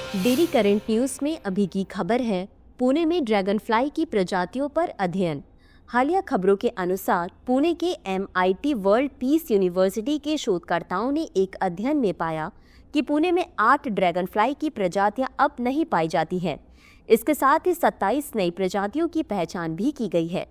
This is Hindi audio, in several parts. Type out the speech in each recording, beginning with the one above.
डेली करंट न्यूज में अभी की खबर है, पुणे में ड्रैगन फ्लाई की प्रजातियों पर अध्ययन। हालिया खबरों के अनुसार पुणे के MIT वर्ल्ड पीस यूनिवर्सिटी के शोधकर्ताओं ने एक अध्ययन में पाया कि पुणे में 8 ड्रैगन फ्लाई की प्रजातियां अब नहीं पाई जाती हैं। इसके साथ ही 27 नई प्रजातियों की पहचान भी की गई है।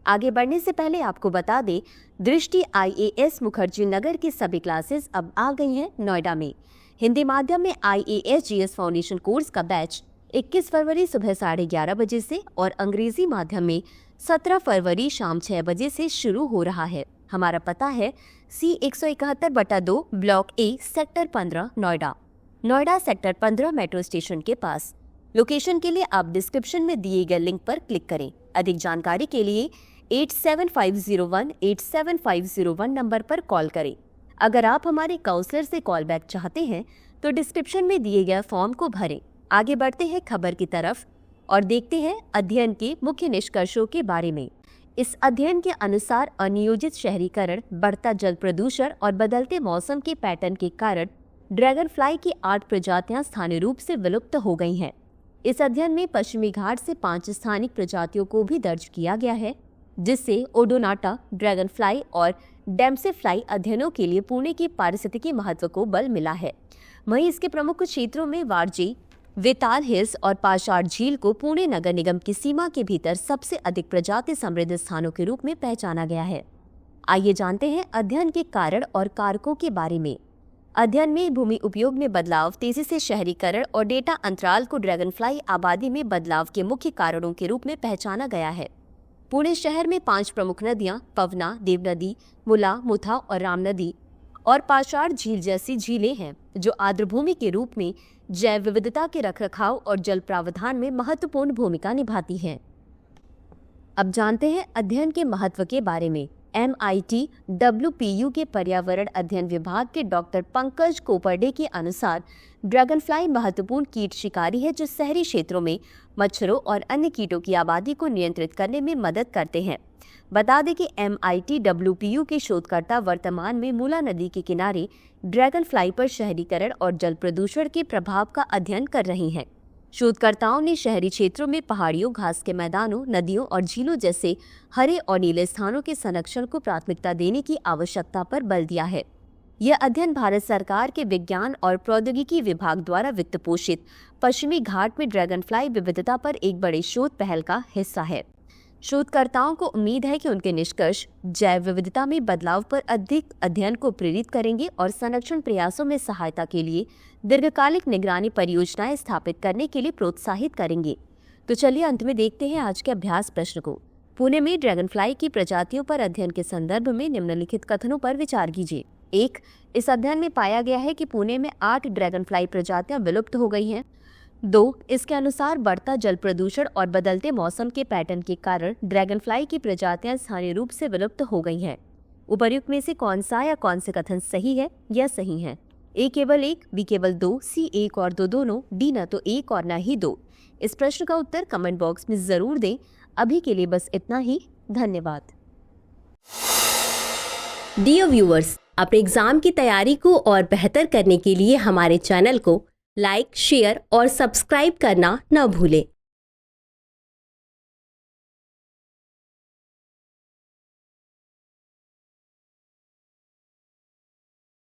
आगे बढ़ने से पहले आपको बता दें, दृष्टि IAS मुखर्जी नगर की सभी क्लासेस अब आ गई हैं नोएडा में। हिंदी माध्यम में IAS GS फाउंडेशन कोर्स का बैच 21 फरवरी सुबह 11:30 बजे से और अंग्रेजी माध्यम में 17 फरवरी शाम 6 बजे से शुरू हो रहा है। हमारा पता है C171/2 block A sector 15 Noida sector 15 metro station के पास। लोकेशन के लिए आप डिस्क्रिप्शन में दिए गए लिंक पर क्लिक करें। अधिक जानकारी के लिए 8750187501 नंबर पर कॉल करें। अगर आप हमारे काउंसलर से कॉल बैक चाहते हैं तो डिस्क्रिप्शन में दिए गए फॉर्म को भरें। आगे बढ़ते हैं खबर की तरफ और देखते हैं अध्ययन के मुख्य निष्कर्षों के बारे में। इस अध्ययन के अनुसार अनियोजित शहरीकरण, बढ़ता जल प्रदूषण और बदलते मौसम के पैटर्न के कारण ड्रैगन फ्लाई की 8 प्रजातियां स्थानीय रूप से विलुप्त हो गई हैं। इस अध्ययन में पश्चिमी घाट से 5 स्थानिक प्रजातियों को भी दर्ज किया गया है, जिससे ओडोनाटा, ड्रैगन फ्लाई और डेम्से फ्लाई अध्ययनों के लिए पुणे की पारिस्थितिकी महत्व को बल मिला है। वहीं इसके प्रमुख क्षेत्रों में वारजी, वेताल हिल्स और पाषाण झील को पुणे नगर निगम की सीमा के भीतर सबसे अधिक प्रजाति समृद्ध स्थानों के रूप में पहचाना गया है। आइए जानते हैं अध्ययन के कारण और कारकों के बारे में। अध्ययन में भूमि उपयोग में बदलाव, तेजी से शहरीकरण और डेटा अंतराल को ड्रैगन फ्लाई आबादी में बदलाव के मुख्य कारणों के रूप में पहचाना गया है। पुणे शहर में 5 प्रमुख नदियां पवना, देव नदी, मुला, मुथा और राम नदी और पाषाण झील जैसी झीलें हैं, जो आर्द्रभूमि के रूप में जैव विविधता के रखरखाव और जल प्रावधान में महत्वपूर्ण भूमिका निभाती हैं। अब जानते हैं अध्ययन के महत्व के बारे में। MIT WPU के पर्यावरण अध्ययन विभाग के डॉक्टर पंकज कोपर्डे के अनुसार ड्रैगन फ्लाई महत्वपूर्ण कीट शिकारी है, जो शहरी क्षेत्रों में मच्छरों और अन्य कीटों की आबादी को नियंत्रित करने में मदद करते हैं। बता दें कि MIT WPU के शोधकर्ता वर्तमान में मुला नदी के किनारे ड्रैगन फ्लाई पर शहरीकरण और जल प्रदूषण के प्रभाव का अध्ययन कर रही हैं। शोधकर्ताओं ने शहरी क्षेत्रों में पहाड़ियों, घास के मैदानों, नदियों और झीलों जैसे हरे और नीले स्थानों के संरक्षण को प्राथमिकता देने की आवश्यकता पर बल दिया है। यह अध्ययन भारत सरकार के विज्ञान और प्रौद्योगिकी विभाग द्वारा वित्त पोषित पश्चिमी घाट में ड्रैगन फ्लाई विविधता पर एक बड़े शोध पहल का हिस्सा है। शोधकर्ताओं को उम्मीद है कि उनके निष्कर्ष जैव विविधता में बदलाव पर अधिक अध्ययन को प्रेरित करेंगे और संरक्षण प्रयासों में सहायता के लिए दीर्घकालिक निगरानी परियोजनाएं स्थापित करने के लिए प्रोत्साहित करेंगे। तो चलिए अंत में देखते हैं आज के अभ्यास प्रश्न को। पुणे में ड्रैगन फ्लाई की प्रजातियों पर अध्ययन के संदर्भ में निम्नलिखित कथनों पर विचार कीजिए। 1. इस अध्ययन में पाया गया है कि पुणे में 8 ड्रैगन फ्लाई प्रजातियां विलुप्त हो गई हैं। 2. इसके अनुसार बढ़ता जल प्रदूषण और बदलते मौसम के पैटर्न के कारण ड्रैगन फ्लाई की प्रजातियां स्थानीय रूप से विलुप्त हो गई हैं। उपर्युक्त में से कौन सा या कौन से कथन सही है या सही है? A केवल 1, B केवल 2, C 1 और 2 दोनों, D न तो 1 और न ही 2। इस प्रश्न का उत्तर कमेंट बॉक्स में जरूर दें। अभी के लिए बस इतना ही। धन्यवाद। डियर व्यूअर्स, अपने एग्जाम की तैयारी को और बेहतर करने के लिए हमारे चैनल को लाइक, शेयर और सब्सक्राइब करना न भूलें।